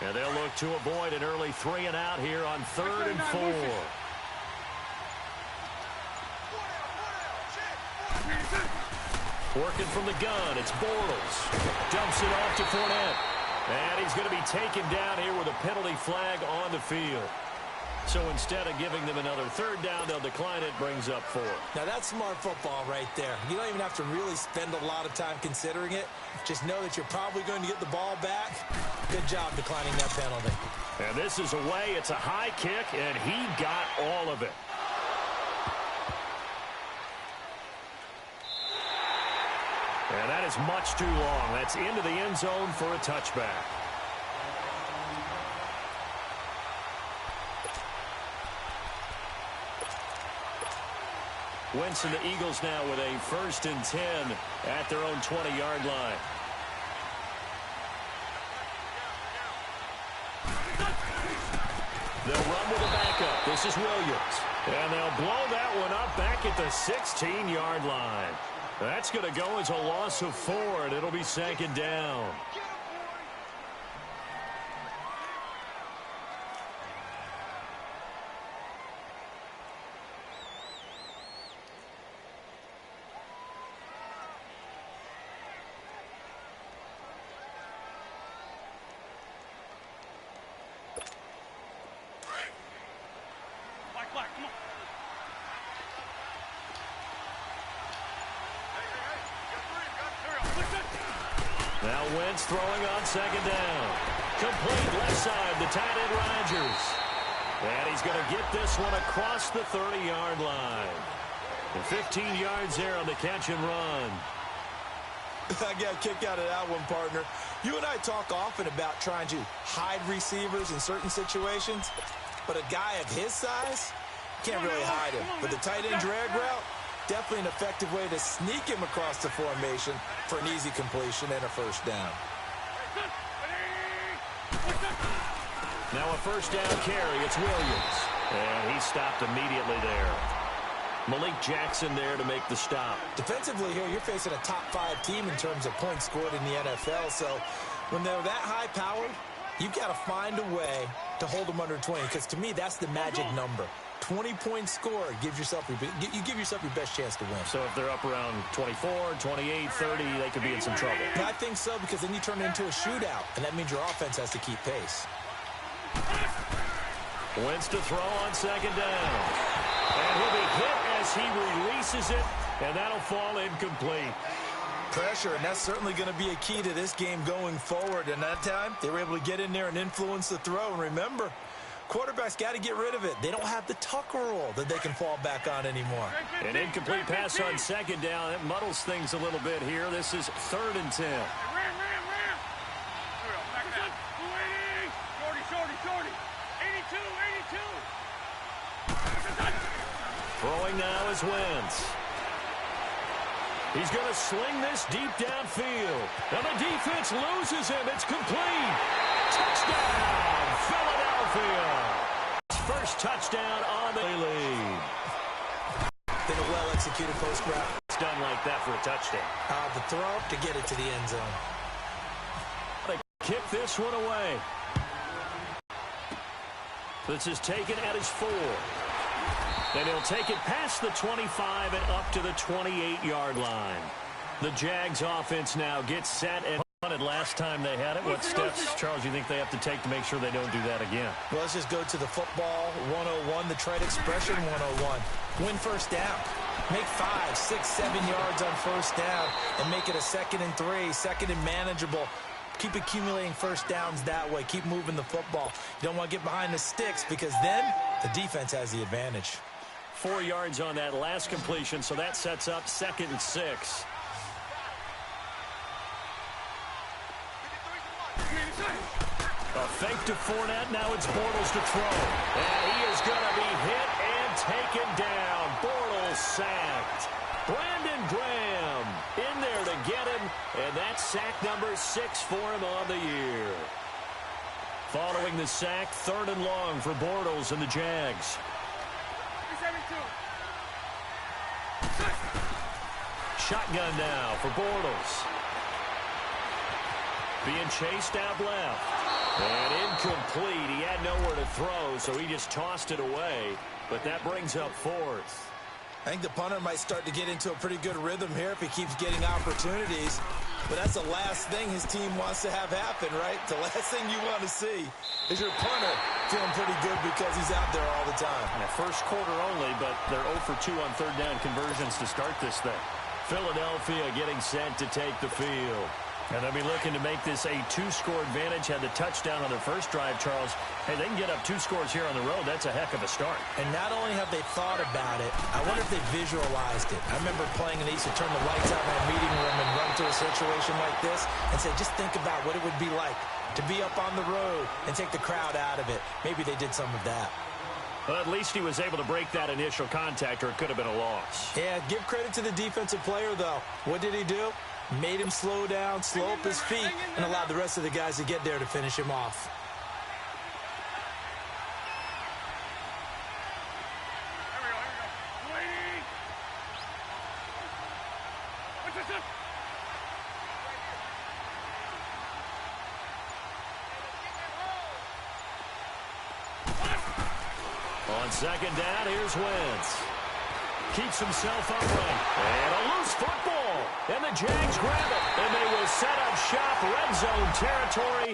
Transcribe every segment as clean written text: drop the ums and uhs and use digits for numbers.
And they'll look to avoid an early 3-and-out here on 3rd and 4. Working from the gun, it's Bortles. Dumps it off to Fournette. And he's going to be taken down here with a penalty flag on the field. So instead of giving them another 3rd down, they'll decline it, brings up 4. Now that's smart football right there. You don't even have to really spend a lot of time considering it. Just know that you're probably going to get the ball back. Good job declining that penalty. And this is away. It's a high kick, and he got all of it. And that is much too long. That's into the end zone for a touchback. Wentz and the Eagles now with a 1st and 10 at their own 20-yard line. They'll run with a backup. This is Williams. And they'll blow that one up back at the 16-yard line. That's going to go as a loss of 4, and it'll be 2nd down. Now Wentz throwing on 2nd down. Complete left side to tight end Rodgers. And he's going to get this one across the 30-yard line. And 15 yards there on the catch and run. I got a kick out of that one, partner. You and I talk often about trying to hide receivers in certain situations. But a guy of his size can't really hide him. But the tight end drag route, definitely an effective way to sneak him across the formation for an easy completion and a 1st down. Now a 1st down carry. It's Williams. And he stopped immediately there. Malik Jackson there to make the stop. Defensively here, you're facing a top 5 team in terms of points scored in the NFL. So when they're that high-powered, you've got to find a way to hold them under 20. Because to me, that's the magic number. 20-point score, you give yourself your best chance to win. So if they're up around 24, 28, 30, they could be in some trouble. I think so, because then you turn it into a shootout, and that means your offense has to keep pace. Wentz to throw on 2nd down. And he'll be hit as he releases it, and that'll fall incomplete. Pressure, and that's certainly going to be a key to this game going forward. And that time, they were able to get in there and influence the throw. And remember, quarterbacks got to get rid of it. They don't have the Tucker rule that they can fall back on anymore. An incomplete pass on 2nd down. It muddles things a little bit here. This is 3rd and 10. Throwing now is Wentz. He's going to sling this deep downfield. And the defense loses him. It's complete. Touchdown, Philadelphia. First touchdown on the lead. Been a well-executed post route. It's done like that for a touchdown. The throw to get it to the end zone. They kick this one away. This is taken at his 4. And he'll take it past the 25 and up to the 28-yard line. The Jags offense now gets set and punted last time they had it. What steps, Charles, you think they have to take to make sure they don't do that again? Well, let's just go to the football 101, the trade expression 101. Win 1st down. Make 5, 6, 7 yards on 1st down and make it a 2nd and 3, 2nd and manageable. Keep accumulating 1st downs that way. Keep moving the football. You don't want to get behind the sticks because then the defense has the advantage. 4 yards on that last completion, so that sets up 2nd and 6. A fake to Fournette. Now it's Bortles to throw. And he is going to be hit and taken down. Bortles sacked. Brandon Graham in there to get him. And that's sack number 6 for him on the year. Following the sack, 3rd and long for Bortles and the Jags. Shotgun now for Bortles. Being chased out left. And incomplete. He had nowhere to throw, so he just tossed it away. But that brings up fourth. I think the punter might start to get into a pretty good rhythm here if he keeps getting opportunities. But that's the last thing his team wants to have happen, right? The last thing you want to see is your punter feeling pretty good because he's out there all the time. And first quarter only, but they're 0 for 2 on third down conversions to start this thing. Philadelphia getting set to take the field. And they'll be looking to make this a 2-score advantage. Had the touchdown on their first drive, Charles. Hey, they can get up 2 scores here on the road. That's a heck of a start. And not only have they thought about it, I wonder if they visualized it. I remember playing and they used to turn the lights out in our meeting room and run to a situation like this and say, just think about what it would be like to be up on the road and take the crowd out of it. Maybe they did some of that. Well, at least he was able to break that initial contact, or it could have been a loss. Yeah, give credit to the defensive player, though. What did he do? Made him slow down, slow up his feet, and allowed the rest of the guys to get there to finish him off. On second down, here's Wentz. Keeps himself upright. And a loose football. And the Jags grab it. And they will set up shop, red zone territory.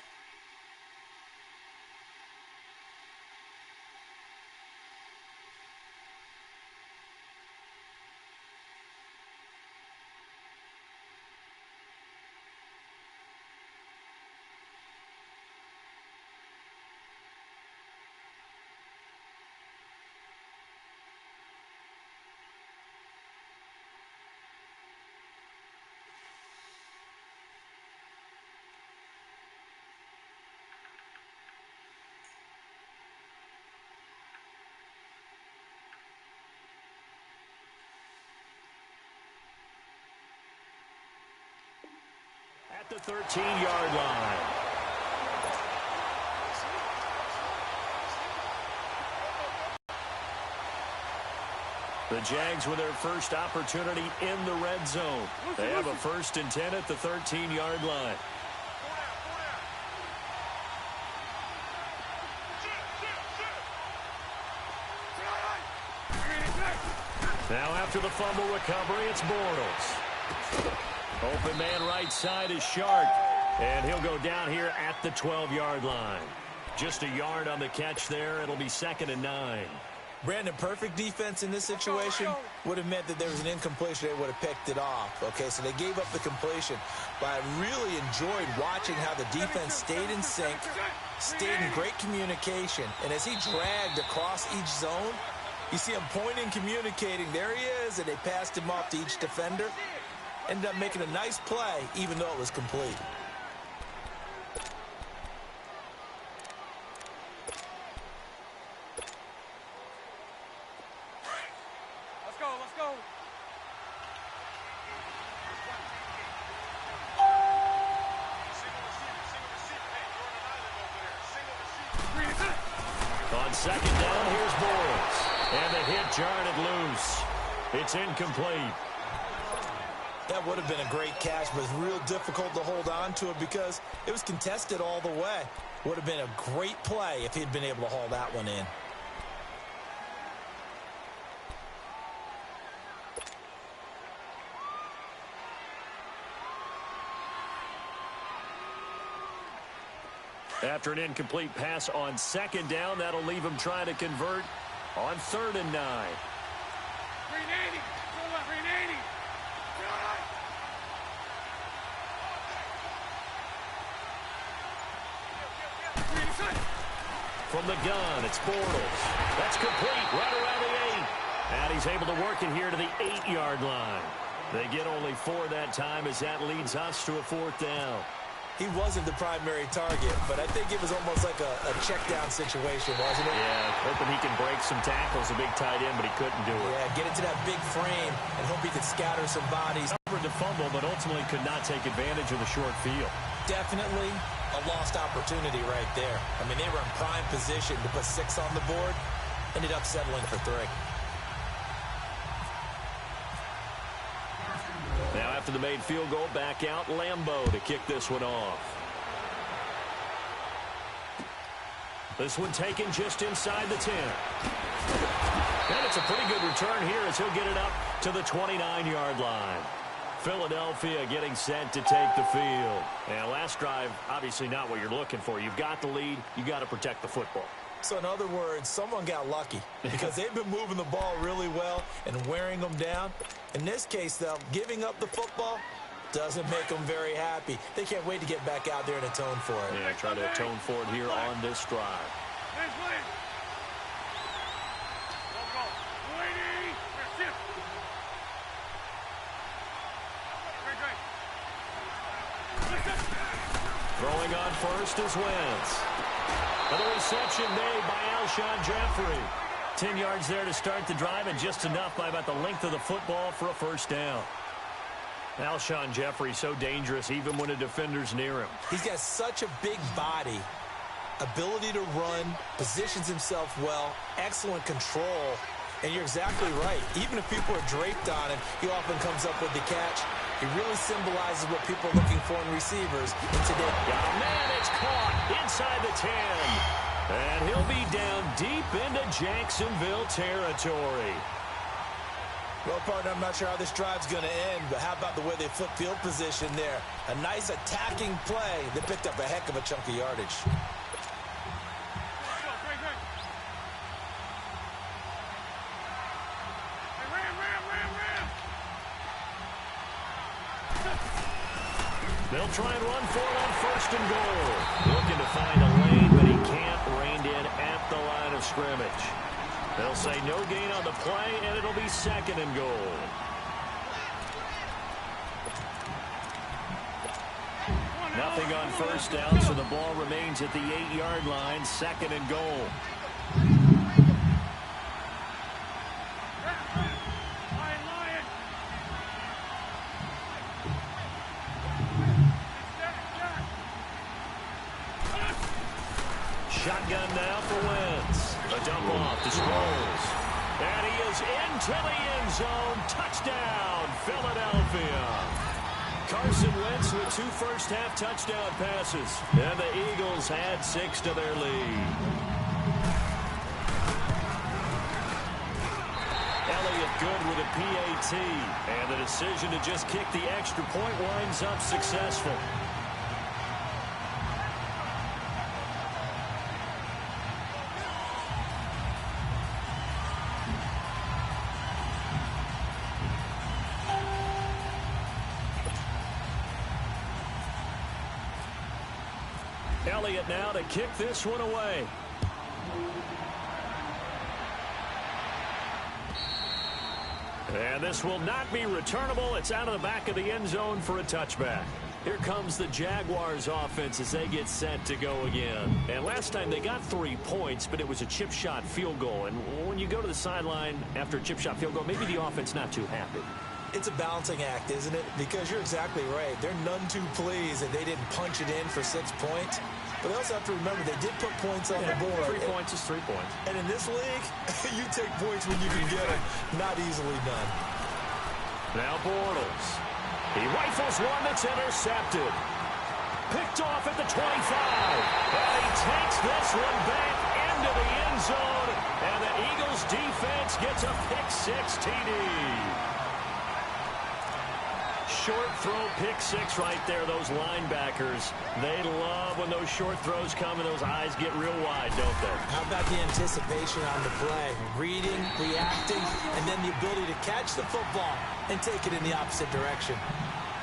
At the 13-yard line. The Jags with their first opportunity in the red zone. They have a 1st and 10 at the 13-yard line. Now after the fumble recovery, it's Bortles. Open man right side is Shark. And he'll go down here at the 12-yard line. Just a yard on the catch there. It'll be 2nd and 9. Brandon, perfect defense in this situation would have meant that there was an incompletion. They would have picked it off. Okay, so they gave up the completion. But I really enjoyed watching how the defense stayed in sync, stayed in great communication. And as he dragged across each zone, you see him pointing, communicating. There he is, and they passed him off to each defender. Ended up making a nice play, even though it was complete. Let's go, let's go. On second down, here's Bortles. And the hit jarred it loose. It's incomplete. That would have been a great catch, but it's real difficult to hold on to it because it was contested all the way. Would have been a great play if he'd been able to haul that one in. After an incomplete pass on second down, that'll leave him trying to convert on 3rd and 9. 380. Go left, 380. From the gun, it's Bortles. That's complete, right around the 8. And he's able to work it here to the 8-yard line. They get only 4 that time as that leads us to a 4th down. He wasn't the primary target, but I think it was almost like a check-down situation, wasn't it? Yeah, hoping he can break some tackles, a big tight end, but he couldn't do it. Yeah, get into that big frame and hope he could scatter some bodies. Covered the fumble, but ultimately could not take advantage of the short field. Definitely a lost opportunity right there. I mean, they were in prime position to put 6 on the board. Ended up settling for 3. Now after the made field goal, back out Lambeau to kick this one off. This one taken just inside the 10. And it's a pretty good return here as he'll get it up to the 29-yard line. Philadelphia getting set to take the field. And last drive, obviously not what you're looking for. You've got the lead. You've got to protect the football. So in other words, someone got lucky because they've been moving the ball really well and wearing them down. In this case, though, giving up the football doesn't make them very happy. They can't wait to get back out there and atone for it. Yeah, try to atone for it here on this drive. Throwing on first is Wentz. And the reception made by Alshon Jeffrey. 10 yards there to start the drive, and just enough by about the length of the football for a first down. Alshon Jeffrey so dangerous even when a defender's near him. He's got such a big body, ability to run, positions himself well, excellent control. And you're exactly right. Even if people are draped on him, he often comes up with the catch. He really symbolizes what people are looking for in receivers. And today, man, it's caught inside the 10. And he'll be down deep into Jacksonville territory. Well, partner, I'm not sure how this drive's going to end, but how about the way they flip field position there? A nice attacking play that picked up a heck of a chunk of yardage. They'll try and run for it on first and goal. Looking to find a lane, but he can't reined in at the line of scrimmage. They'll say no gain on the play, and it'll be second and goal. Nothing on first down, so the ball remains at the 8-yard line, second and goal. Shotgun now for Wentz. A dump off to Sproles. And he is into the end zone. Touchdown, Philadelphia. Carson Wentz with 2 first-half touchdown passes. And the Eagles add 6 to their lead. Elliott good with a PAT. And the decision to just kick the extra point winds up successful. Elliott now to kick this one away. And this will not be returnable. It's out of the back of the end zone for a touchback. Here comes the Jaguars offense as they get set to go again. And last time they got 3 points, but it was a chip shot field goal. And when you go to the sideline after a chip shot field goal, maybe the offense not too happy. It's a balancing act, isn't it? Because you're exactly right. They're none too pleased that they didn't punch it in for 6 points. But they also have to remember they did put points on the board. 3 points is 3 points. And in this league, you take points when you can get them. Not easily done. Now Bortles. He rifles one that's intercepted. Picked off at the 25. And he takes this one back into the end zone. And the Eagles defense gets a pick-6 TD. Short throw, pick-6 right there. Those linebackers, they love when those short throws come and those eyes get real wide, don't they? How about the anticipation on the play? Reading, reacting, and then the ability to catch the football and take it in the opposite direction.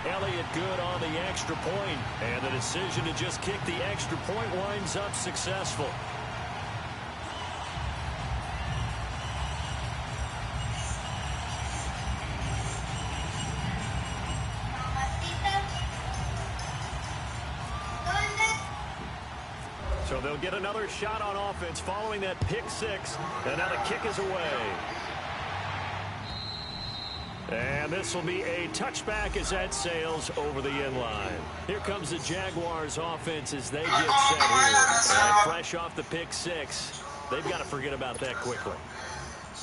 Elliott good on the extra point, and the decision to just kick the extra point winds up successful. So they'll get another shot on offense following that pick-6, and now the kick is away. And this will be a touchback as that sails over the end line. Here comes the Jaguars offense as they get set here. And fresh off the pick-6, they've got to forget about that quickly.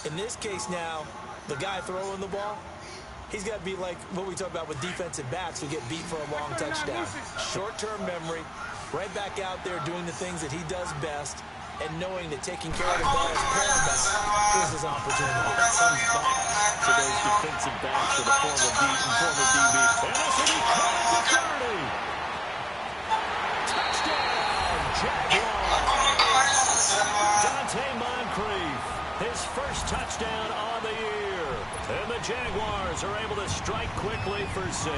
In this case now, the guy throwing the ball, he's got to be like what we talk about with defensive backs who get beat for a long touchdown. Short-term memory, right back out there doing the things that he does best, and knowing that taking care of the ball is paramount, is his opportunity. Comes back to those defensive backs for the former DB. And this will be caught at the 30. Touchdown, Jaguars. Dante Moncrief, his first touchdown on the year. And the Jaguars are able to strike quickly for 6.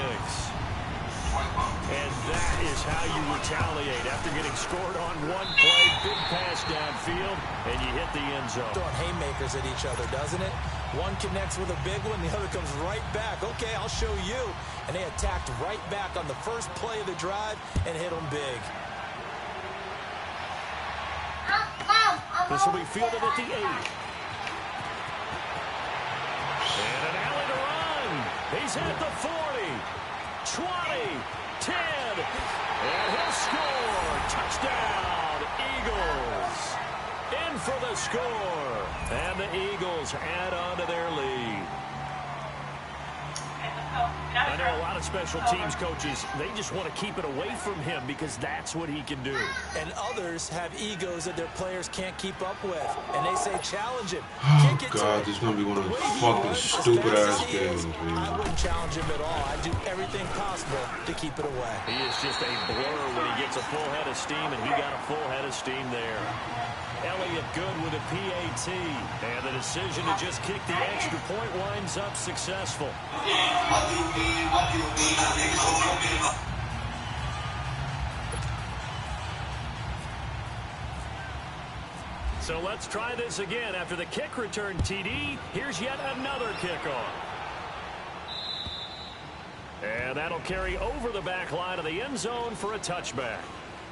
And that is how you retaliate after getting scored on one play, big pass downfield, and you hit the end zone. Throwing haymakers at each other, doesn't it? One connects with a big one, the other comes right back. Okay, I'll show you. And they attacked right back on the first play of the drive and hit them big. This will be fielded at the 8. And an alley to run. He's at the 40, 20, 10, and he'll score. Touchdown, Eagles. In for the score. And the Eagles add on to their lead. I know a lot of special teams coaches, they just want to keep it away from him because that's what he can do. And others have egos that their players can't keep up with. And they say, challenge him. Oh, God, this is going to be one of those fucking stupid-ass games, man. I wouldn't challenge him at all. I'd do everything possible to keep it away. He is just a blur when he gets a full head of steam, and he got a full head of steam there. Elliott good with a PAT, and the decision to just kick the extra point winds up successful. So let's try this again. After the kick return TD, here's yet another kickoff. And that'll carry over the back line of the end zone for a touchback.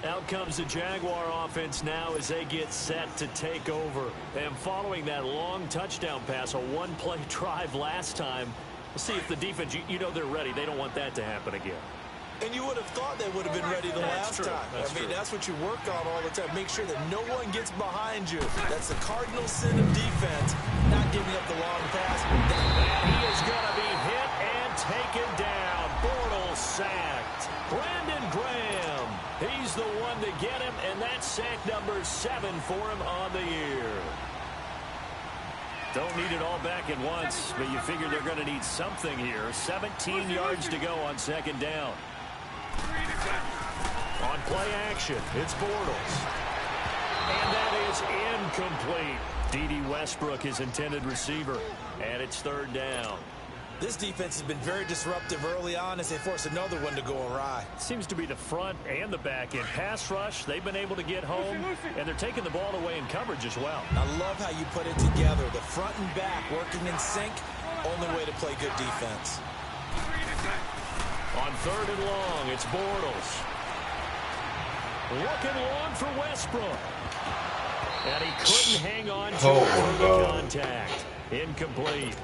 Out comes the Jaguar offense now as they get set to take over. And following that long touchdown pass, a one-play drive last time, we'll see if the defense, you know they're ready. They don't want that to happen again. And you would have thought they would have been ready the last time. That's what you work on all the time. Make sure that no one gets behind you. That's the cardinal sin of defense, not giving up the long pass. And he is going to be hit and taken down. Bortles sacked. Brandon Graham, he's the one to get him, and that's sack number 7 for him on the year. Don't need it all back at once, but you figure they're going to need something here. 17 yards to go on second down. On play action, it's Bortles. And that is incomplete. D.D. Westbrook, his intended receiver. And it's third down. This defense has been very disruptive early on as they force another one to go awry. Seems to be the front and the back end. Pass rush, they've been able to get home, and they're taking the ball away in coverage as well. I love how you put it together. The front and back working in sync, only way to play good defense. On third and long, it's Bortles. Looking long for Westbrook. And he couldn't hang on to the contact. Incomplete.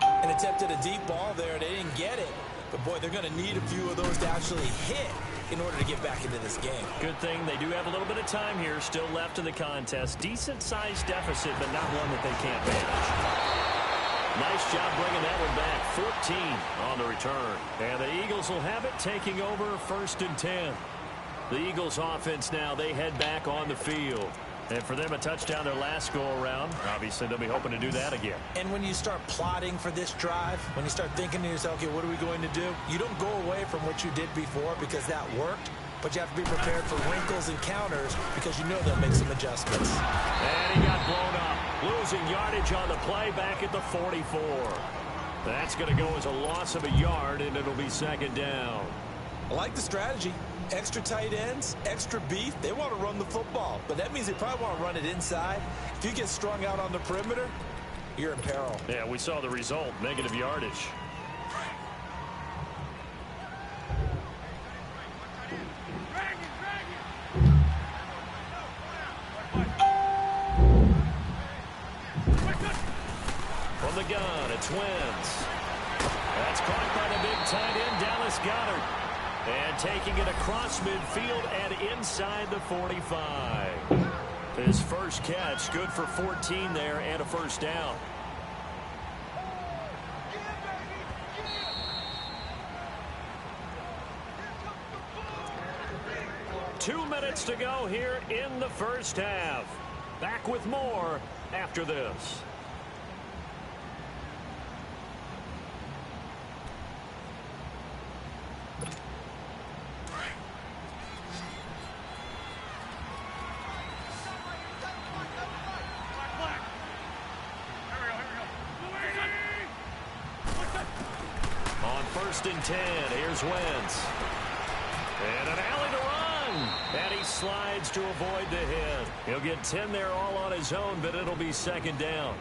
And attempted a deep ball there. They didn't get it. But, boy, they're going to need a few of those to actually hit in order to get back into this game. Good thing they do have a little bit of time here still left in the contest. Decent-sized deficit, but not one that they can't manage. Nice job bringing that one back. 14 on the return. And the Eagles will have it taking over first and 10. The Eagles offense now, they head back on the field. And for them, a touchdown their last go-around. Obviously, they'll be hoping to do that again. And when you start plotting for this drive, when you start thinking to yourself, okay, what are we going to do? You don't go away from what you did before because that worked. But you have to be prepared for wrinkles and counters because you know they'll make some adjustments. And he got blown up. Losing yardage on the play back at the 44. That's going to go as a loss of a yard, and it'll be second down. I like the strategy. Extra tight ends, extra beef. They want to run the football, but that means they probably want to run it inside. If you get strung out on the perimeter, you're in peril. Yeah, we saw the result, negative yardage. From the gun, it's Wentz. That's caught by the big tight end, Dallas Goedert. And taking it across midfield and inside the 45. His first catch, good for 14 there and a first down. 2 minutes to go here in the first half. Back with more after this. On 1st and 10, here's Wentz. And an alley to run. And he slides to avoid the hit. He'll get 10 there all on his own, but it'll be 2nd down.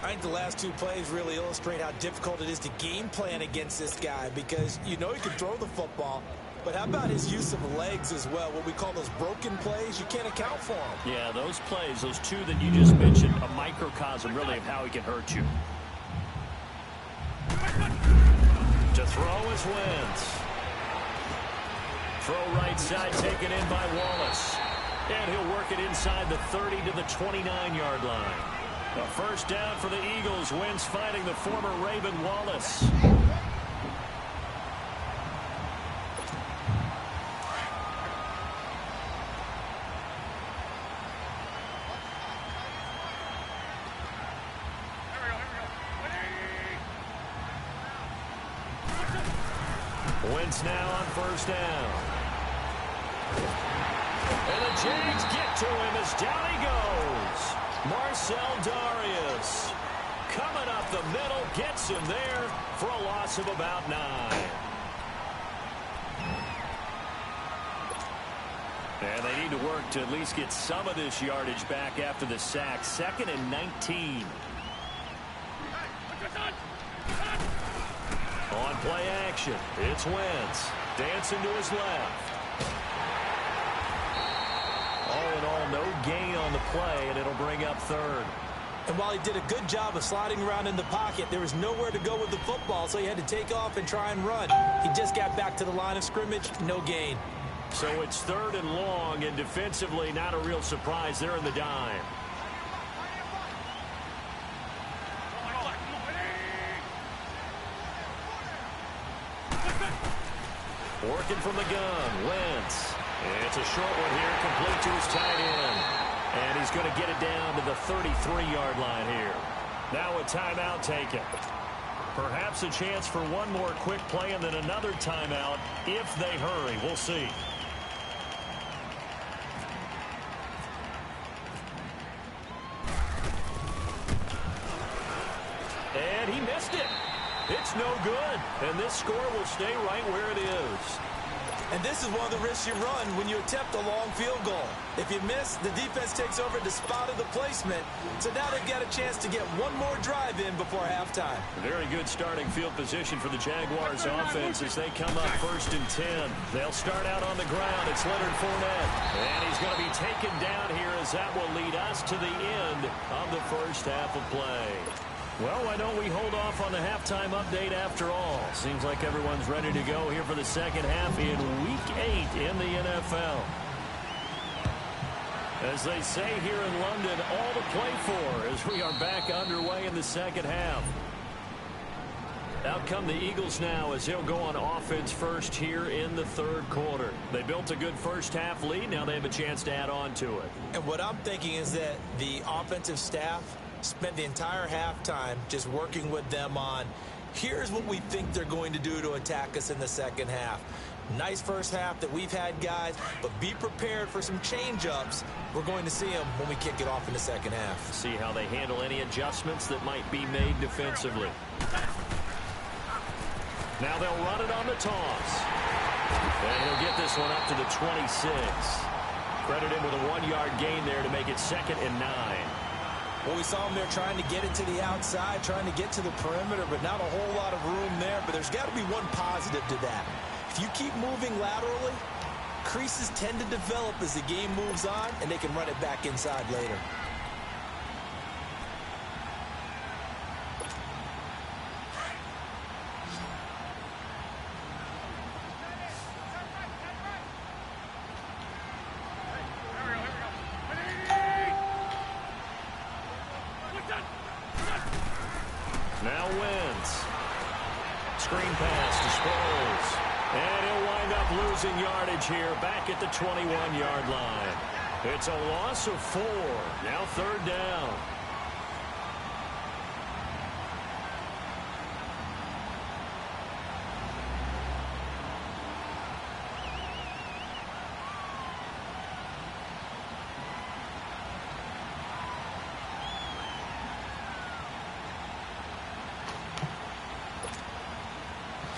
I think the last 2 plays really illustrate how difficult it is to game plan against this guy because you know he can throw the football, but how about his use of legs as well? What we call those broken plays, you can't account for them. Yeah, those plays, those 2 that you just mentioned, a microcosm really of how he can hurt you. To throw is Wentz. Throw right side taken in by Wallace. And he'll work it inside the 30 to the 29-yard line. A 1st down for the Eagles. Wentz finding the former Raven Wallace. Wentz now on 1st down. And the Jags get to him as down he goes. Marcel Darius coming up the middle, gets him there for a loss of about 9. And they need to work to at least get some of this yardage back after the sack. 2nd and 19. On play action, it's Wentz. Dancing to his left. All in all, no gain on the play, and it'll bring up 3rd. And while he did a good job of sliding around in the pocket, there was nowhere to go with the football, so he had to take off and try and run. He just got back to the line of scrimmage, no gain. So it's 3rd and long, and defensively not a real surprise. They're in the dime. Working from the gun, Wentz. It's a short one here, complete to his tight end. And he's going to get it down to the 33-yard line here. Now a timeout taken. Perhaps a chance for one more quick play and then another timeout if they hurry. We'll see. And he missed it. It's no good. And this score will stay right where it is. And this is one of the risks you run when you attempt a long field goal. If you miss, the defense takes over the spot of the placement. So now they've got a chance to get one more drive in before halftime. Very good starting field position for the Jaguars offense as they come up 1st and 10. They'll start out on the ground. It's Leonard Fournette. And he's going to be taken down here as that will lead us to the end of the first half of play. Well, why don't we hold off on the halftime update after all? Seems like everyone's ready to go here for the second half in Week 8 in the NFL. As they say here in London, all to play for as we are back underway in the second half. Out come the Eagles now as they'll go on offense first here in the 3rd quarter. They built a good first half lead. Now they have a chance to add on to it. And what I'm thinking is that the offensive staff spent the entire halftime just working with them on, here's what we think they're going to do to attack us in the second half. Nice first half that we've had, guys, but be prepared for some change-ups. We're going to see them when we kick it off in the second half. See how they handle any adjustments that might be made defensively. Now they'll run it on the toss. And he'll get this one up to the 26. Credit him with a 1-yard gain there to make it 2nd and 9. Well, we saw him there trying to get it to the outside, trying to get to the perimeter, but not a whole lot of room there. But there's got to be one positive to that. If you keep moving laterally, creases tend to develop as the game moves on, and they can run it back inside later. Now Wentz. Screen pass to Sproles. And he'll wind up losing yardage here back at the 21-yard line. It's a loss of 4. Now 3rd down.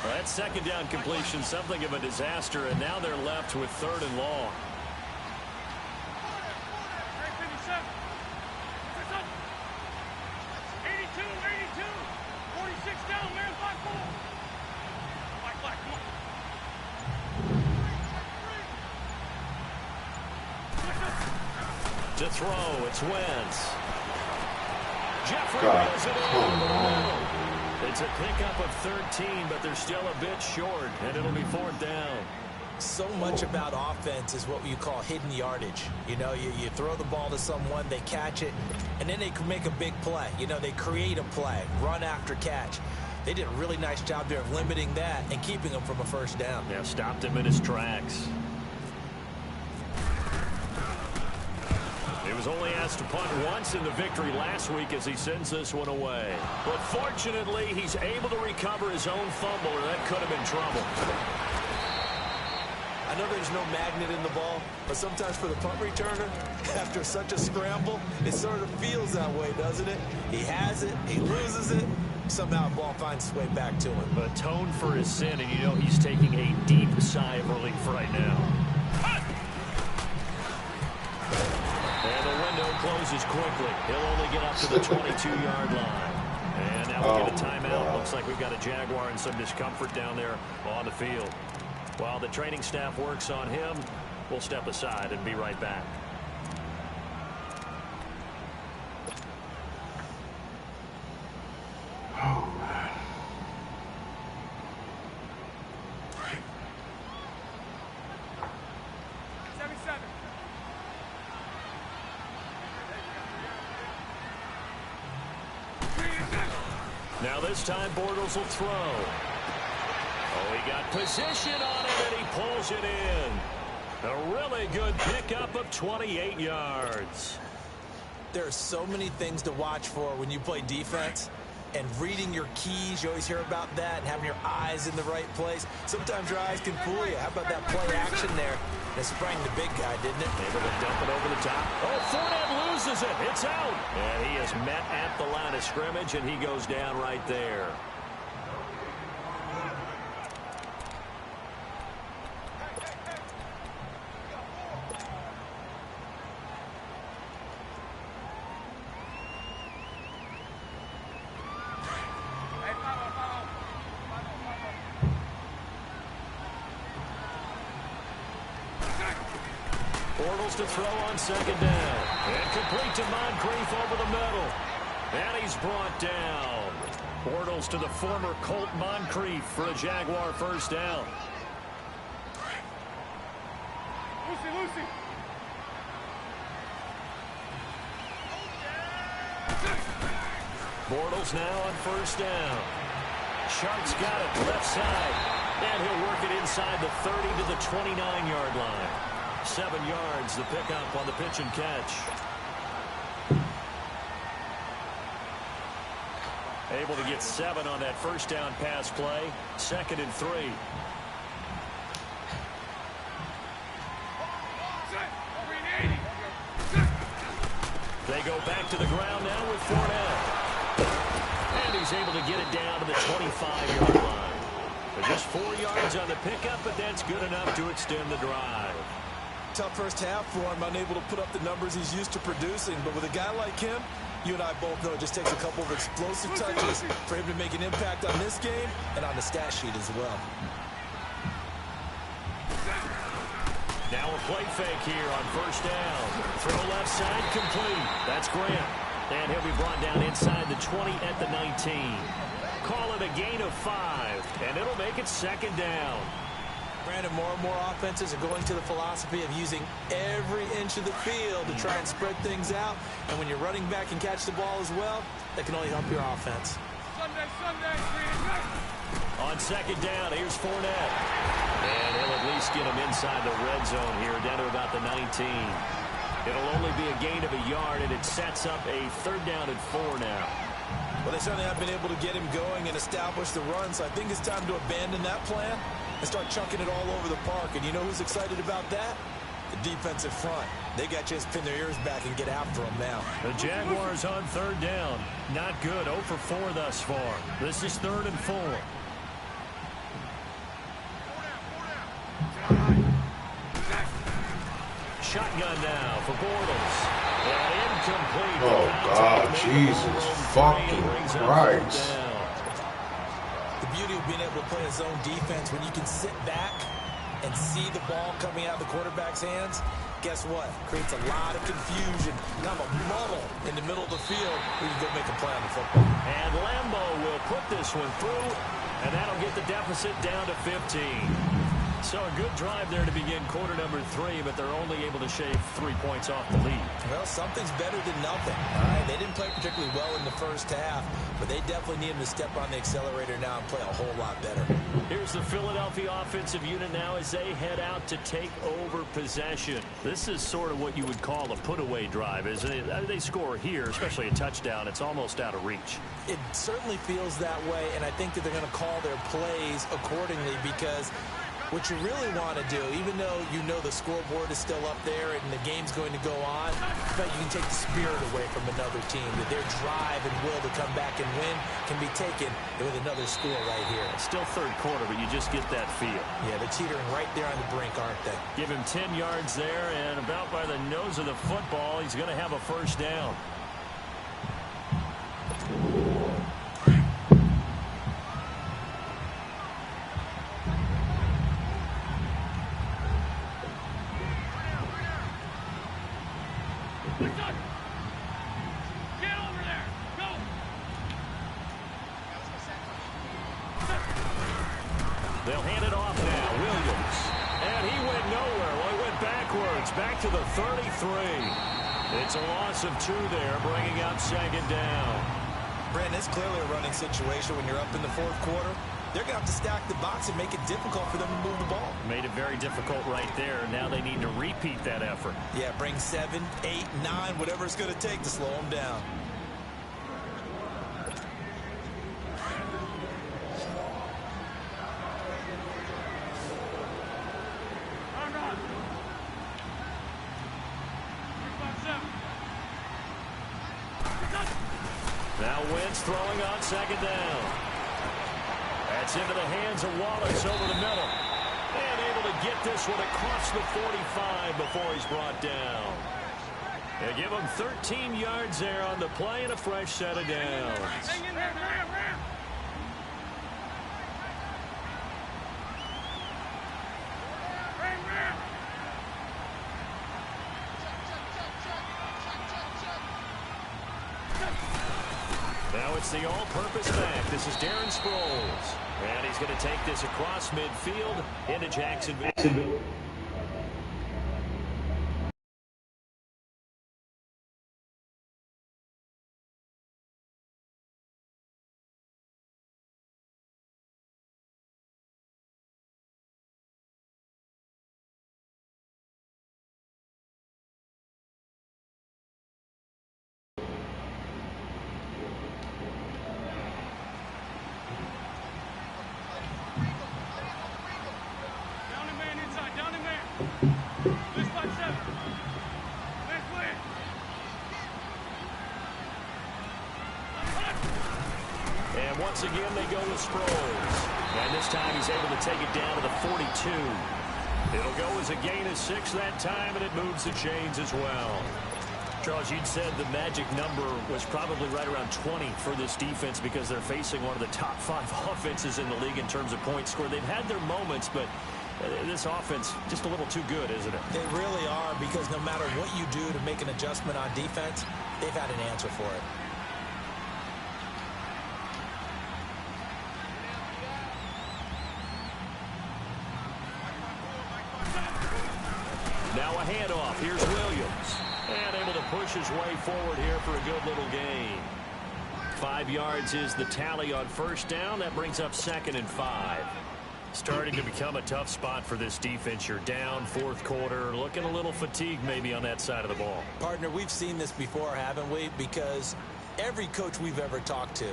That 2nd down completion, something of a disaster, and now they're left with 3rd and long. To throw, it's Wentz. Jeffrey has it in the middle. It's a pickup of 13, but they're still a bit short, and it'll be 4th down. So much about offense is what you call hidden yardage. You know, you throw the ball to someone, they catch it, and then they can make a big play. You know, they create a play, run after catch. They did a really nice job there of limiting that and keeping him from a 1st down. Yeah, stopped him in his tracks. He was only asked to punt once in the victory last week as he sends this one away. But fortunately, he's able to recover his own fumble, or that could have been trouble. I know there's no magnet in the ball, but sometimes for the punt returner, after such a scramble, it sort of feels that way, doesn't it? He has it, he loses it, somehow the ball finds its way back to him. Atone for his sin, and you know he's taking a deep sigh of relief right now. And the window closes quickly. He'll only get up to the 22-yard line. And now we'll get a timeout. Looks like we've got a Jaguar in some discomfort down there on the field. While the training staff works on him, we'll step aside and be right back. Oh, man. Now this time Bortles will throw. Oh, he got position on it, and he pulls it in. A really good pickup of 28 yards. There are so many things to watch for when you play defense. And reading your keys, you always hear about that, and having your eyes in the right place. Sometimes your eyes can fool you. How about that play action there? It sprang the big guy, didn't it? Able to dump it over the top. Oh, Fournette loses it. It's out. And he is met at the line of scrimmage, and he goes down right there. Bortles to throw on 2nd down. And complete to Moncrief over the middle. And he's brought down. Bortles to the former Colt Moncrief for a Jaguar 1st down. Lucy. Bortles now on 1st down. Sharp's got it left side. And he'll work it inside the 30 to the 29-yard line. 7 yards, the pickup on the pitch and catch. Able to get 7 on that 1st down pass play. 2nd and 3. They go back to the ground now with Fournette. And he's able to get it down to the 25-yard line. But just 4 yards on the pickup, but that's good enough to extend the drive. Tough 1st half for him, unable to put up the numbers he's used to producing. But with a guy like him, you and I both know it just takes a couple of explosive touches for him to make an impact on this game and on the stat sheet as well. Now a play fake here on 1st down. Throw left side, complete. That's Grant. And he'll be brought down inside the 20 at the 19. Call it a gain of 5, and it'll make it 2nd down. Brandon, more and more offenses are going to the philosophy of using every inch of the field to try and spread things out. And when you're running back and catch the ball as well, that can only help your offense. Sunday. On 2nd down, here's Fournette. And he'll at least just get them inside the red zone here, down to about the 19. It'll only be a gain of a yard, and it sets up a 3rd down and 4 now. Well, they certainly have been able to get him going and establish the run, so I think it's time to abandon that plan and start chunking it all over the park. And you know who's excited about that? The defensive front. They got a chance to pin their ears back and get after them now. The Jaguars on 3rd down. Not good. 0 for 4 thus far. This is 3rd and 4. Shotgun now for Bortles. And incomplete. Oh, God, Jesus fucking Christ. The beauty of being able to play a zone defense when you can sit back and see the ball coming out of the quarterback's hands, guess what? Creates a lot of confusion, kind of a muddle in the middle of the field where you go make a play on the football. And Lambo will put this one through, and that'll get the deficit down to 15. So a good drive there to begin quarter number 3, but they're only able to shave 3 points off the lead. Well, something's better than nothing. All right, they didn't play particularly well in the first half, but they definitely need them to step on the accelerator now and play a whole lot better. Here's the Philadelphia offensive unit now as they head out to take over possession. This is sort of what you would call a put-away drive, isn't it? They score here, especially a touchdown. It's almost out of reach. It certainly feels that way, and I think that they're going to call their plays accordingly because what you really want to do, even though you know the scoreboard is still up there and the game's going to go on, but you can take the spirit away from another team, that their drive and will to come back and win can be taken with another score right here. It's still 3rd quarter, but you just get that feel. Yeah, they're teetering right there on the brink, aren't they? Give him 10 yards there, and about by the nose of the football, he's going to have a 1st down. They'll hand it off now. Williams. And he went nowhere. Well, he went backwards. Back to the 33. It's a loss of 2 there, bringing up 2nd down. Brandon, it's clearly a running situation when you're up in the 4th quarter. They're going to have to stack the box and make it difficult for them to move the ball. Made it very difficult right there. Now they need to repeat that effort. Yeah, bring 7, 8, 9, whatever it's going to take to slow them down. Now Wentz throwing on 2nd down. That's into the hands of Wallace over the middle. And able to get this one across the 45 before he's brought down. They give him 13 yards there on the play and a fresh set of downs. Hang in there, Ram. Now it's the all-purpose back. This is Darren Sproles. And he's going to take this across midfield into Jacksonville. And once again, they go with Sproles. And this time he's able to take it down to the 42. It'll go as a gain of 6 that time, and it moves the chains as well. Charles, you'd said the magic number was probably right around 20 for this defense because they're facing one of the top 5 offenses in the league in terms of points scored. They've had their moments, but this offense just a little too good, isn't it? They really are, because no matter what you do to make an adjustment on defense, they've had an answer for it. Now a handoff. Here's Williams. And able to push his way forward here for a good little gain. 5 yards is the tally on first down. That brings up 2nd and 5. Starting to become a tough spot for this defense. You're down fourth quarter, looking a little fatigued maybe on that side of the ball. Partner, we've seen this before, haven't we? Because every coach we've ever talked to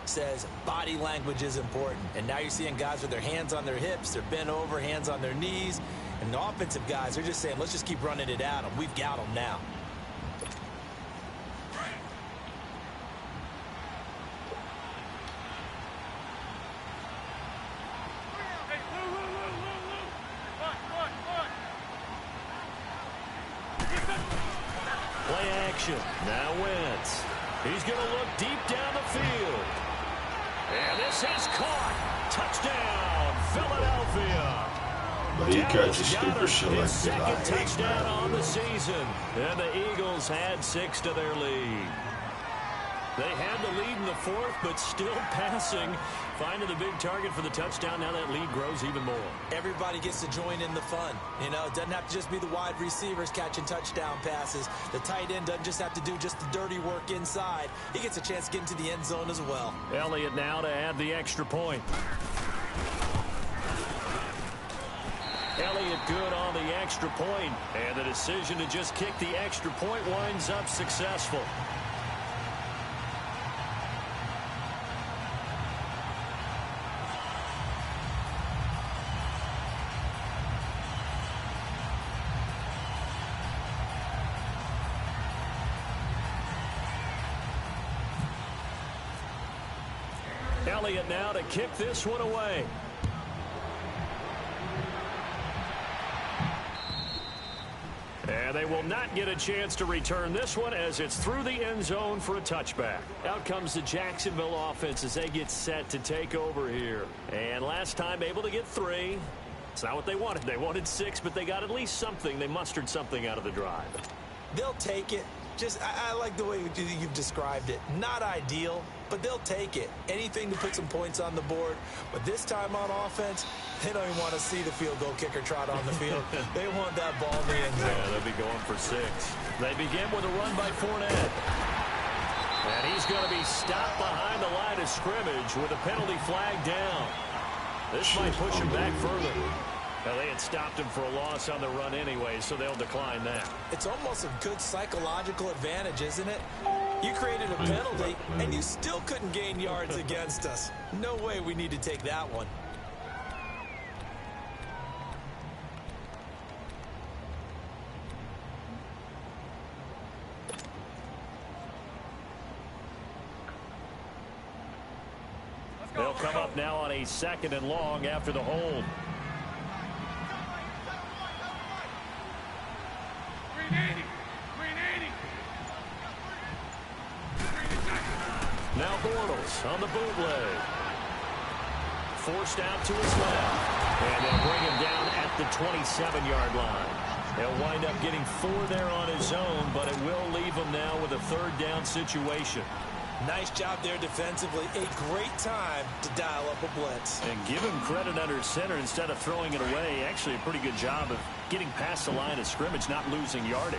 says body language is important. And now you're seeing guys with their hands on their hips, they're bent over, hands on their knees. And the offensive guys are just saying, let's just keep running it at them. We've got them now. Play action. Now Wentz. He's going to look deep down the field. And this is caught. Touchdown, Philadelphia. But he catches stupid shit like this. Second touchdown on the season. And the Eagles had 6 to their lead. They had the lead in the fourth, but still passing. Finding the big target for the touchdown. Now that lead grows even more. Everybody gets to join in the fun. You know, it doesn't have to just be the wide receivers catching touchdown passes. The tight end doesn't just have to do just the dirty work inside. He gets a chance to get into the end zone as well. Elliott now to add the extra point. Elliott good on the extra point. And the decision to just kick the extra point winds up successful. Elliott now to kick this one away. And they will not get a chance to return this one as it's through the end zone for a touchback. Out comes the Jacksonville offense as they get set to take over here. And last time able to get 3. It's not what they wanted. They wanted 6, but they got at least something. They mustered something out of the drive. They'll take it. I like the way you've described it. Not ideal, but they'll take it. Anything to put some points on the board. But this time on offense, they don't even want to see the field goal kicker trot on the field. They want that ball in the end zone. Yeah, they'll be going for 6. They begin with a run by Fournette. And he's going to be stopped behind the line of scrimmage with a penalty flag down. This might push him back further. Now, they had stopped him for a loss on the run anyway, so they'll decline that. It's almost a good psychological advantage, isn't it? You created a penalty, and you still couldn't gain yards against us. No way we need to take that one. They'll come up now on a 2nd and long after the hold. Now Bortles on the bootleg. Forced out to his left. And they'll bring him down at the 27-yard line. He'll wind up getting 4 there on his own, but it will leave him now with a 3rd down situation. Nice job there defensively. A great time to dial up a blitz. And give him credit under center instead of throwing it away. Actually, a pretty good job of getting past the line of scrimmage, not losing yardage.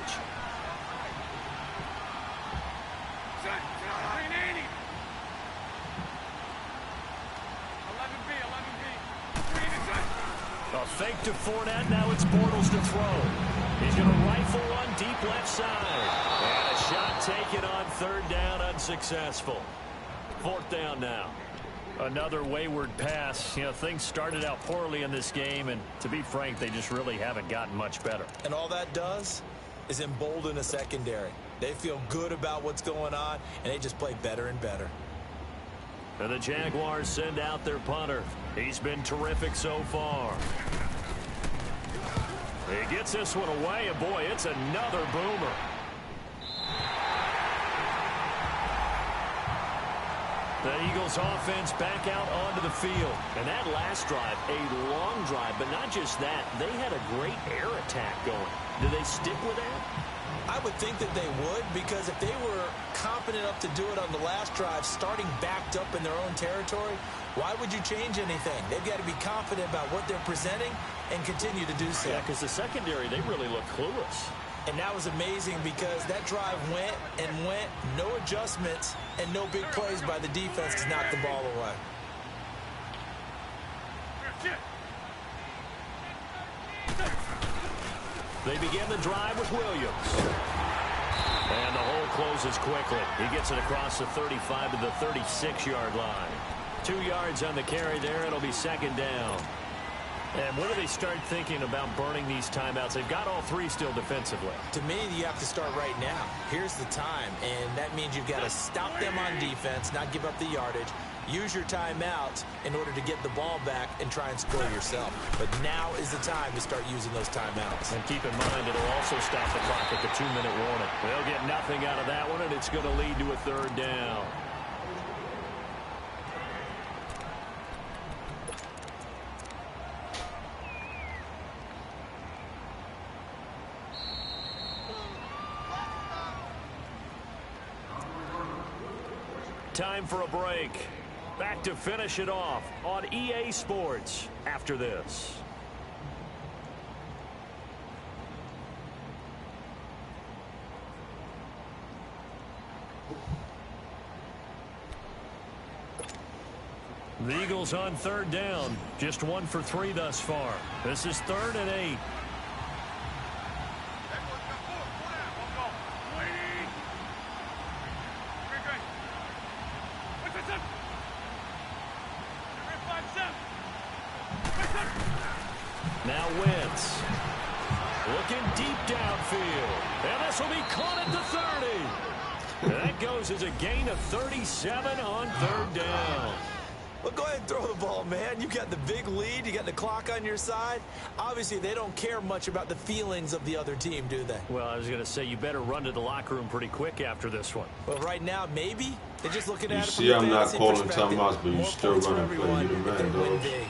A fake to Fournette. Now it's Bortles to throw. He's going to rifle one deep left side. And a shot taken on 3rd down, unsuccessful. 4th down now. Another wayward pass. You know, things started out poorly in this game, and to be frank, they just really haven't gotten much better. And all that does is embolden a secondary. They feel good about what's going on, and they just play better and better. And the Jaguars send out their punter. He's been terrific so far. He gets this one away, and boy, it's another boomer. The Eagles offense back out onto the field. And that last drive, a long drive, but not just that. They had a great air attack going. Do they stick with that? I would think that they would, because if they were confident enough to do it on the last drive, starting backed up in their own territory, why would you change anything? They've got to be confident about what they're presenting and continue to do so. Yeah, because the secondary, they really look clueless. And that was amazing because that drive went and went, no adjustments, and no big plays by the defense to knock the ball away. They begin the drive with Williams. And the hole closes quickly. He gets it across the 35 to the 36-yard line. 2 yards on the carry there. It'll be second down. And when do they start thinking about burning these timeouts? They've got all 3 still defensively. To me, you have to start right now. Here's the time, and that means you've got to stop them on defense, not give up the yardage, use your timeouts in order to get the ball back and try and score yourself. But now is the time to start using those timeouts. And keep in mind, it'll also stop the clock at the 2-minute warning. They'll get nothing out of that one, and it's going to lead to a third down. Time for a break. Back to finish it off on EA Sports after this. The Eagles on third down. Just 1 for 3 thus far. This is 3rd and 8. Now Wentz. Looking deep downfield. And this will be caught at the 30. That goes as a gain of 37 on third down. Well, go ahead and throw the ball, man. You got the big lead. You got the clock on your side. Obviously, they don't care much about the feelings of the other team, do they? Well, I was going to say, you better run to the locker room pretty quick after this one. Well, right now, maybe. They're just looking at it You see, from I'm a not fantasy calling perspective. timeouts, but you More still points for running play. everyone You the if man, they win dog. big.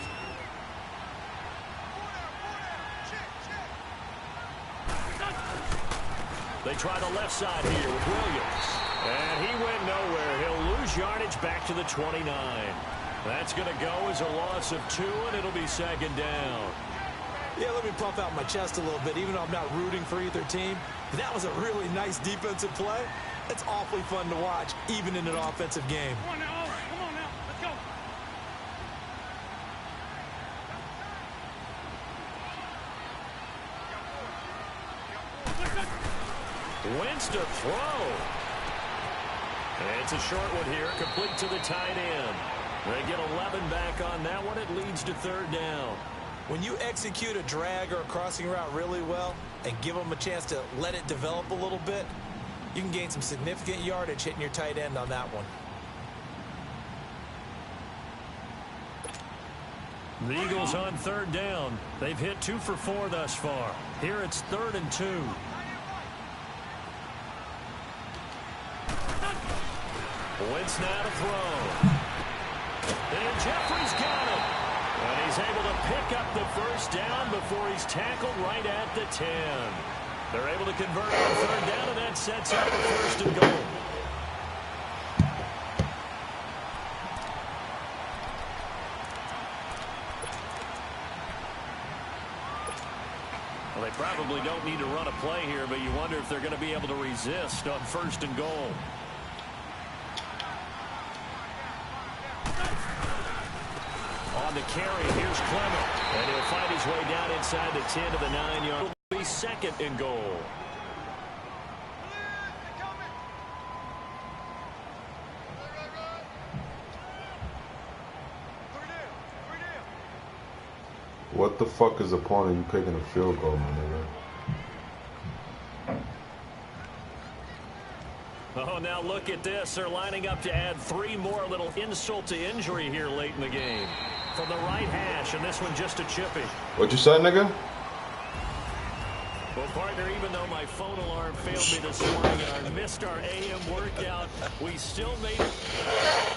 They try the left side here with Williams. And he went nowhere. He'll lose yardage back to the 29. That's going to go as a loss of 2, and it'll be second down. Yeah, let me puff out my chest a little bit, even though I'm not rooting for either team. That was a really nice defensive play. It's awfully fun to watch, even in an offensive game. Come on now, let's go. Wentz to throw. It's a short one here, complete to the tight end. They get 11 back on that one. It leads to third down. When you execute a drag or a crossing route really well and give them a chance to let it develop a little bit, you can gain some significant yardage hitting your tight end on that one. The Eagles on third down. They've hit 2 for 4 thus far. Here it's 3rd and 2. Wentz now to throw. And Jeffrey's got it. And he's able to pick up the first down before he's tackled right at the 10. They're able to convert on third down, and that sets up a 1st and goal. Well, they probably don't need to run a play here, but you wonder if they're going to be able to resist on 1st and goal. On the carry, here's Clement. And he'll find his way down inside the 10 to the 9-yard. It'll be 2nd and goal. What the fuck is the point of you picking a field goal, my nigga? Oh, now look at this. They're lining up to add 3 more. Little insult to injury here late in the game. From the right hash, and this one just a chippy. What you say, nigga? Well, partner, even though my phone alarm failed me this morning and I missed our AM workout, we still made it.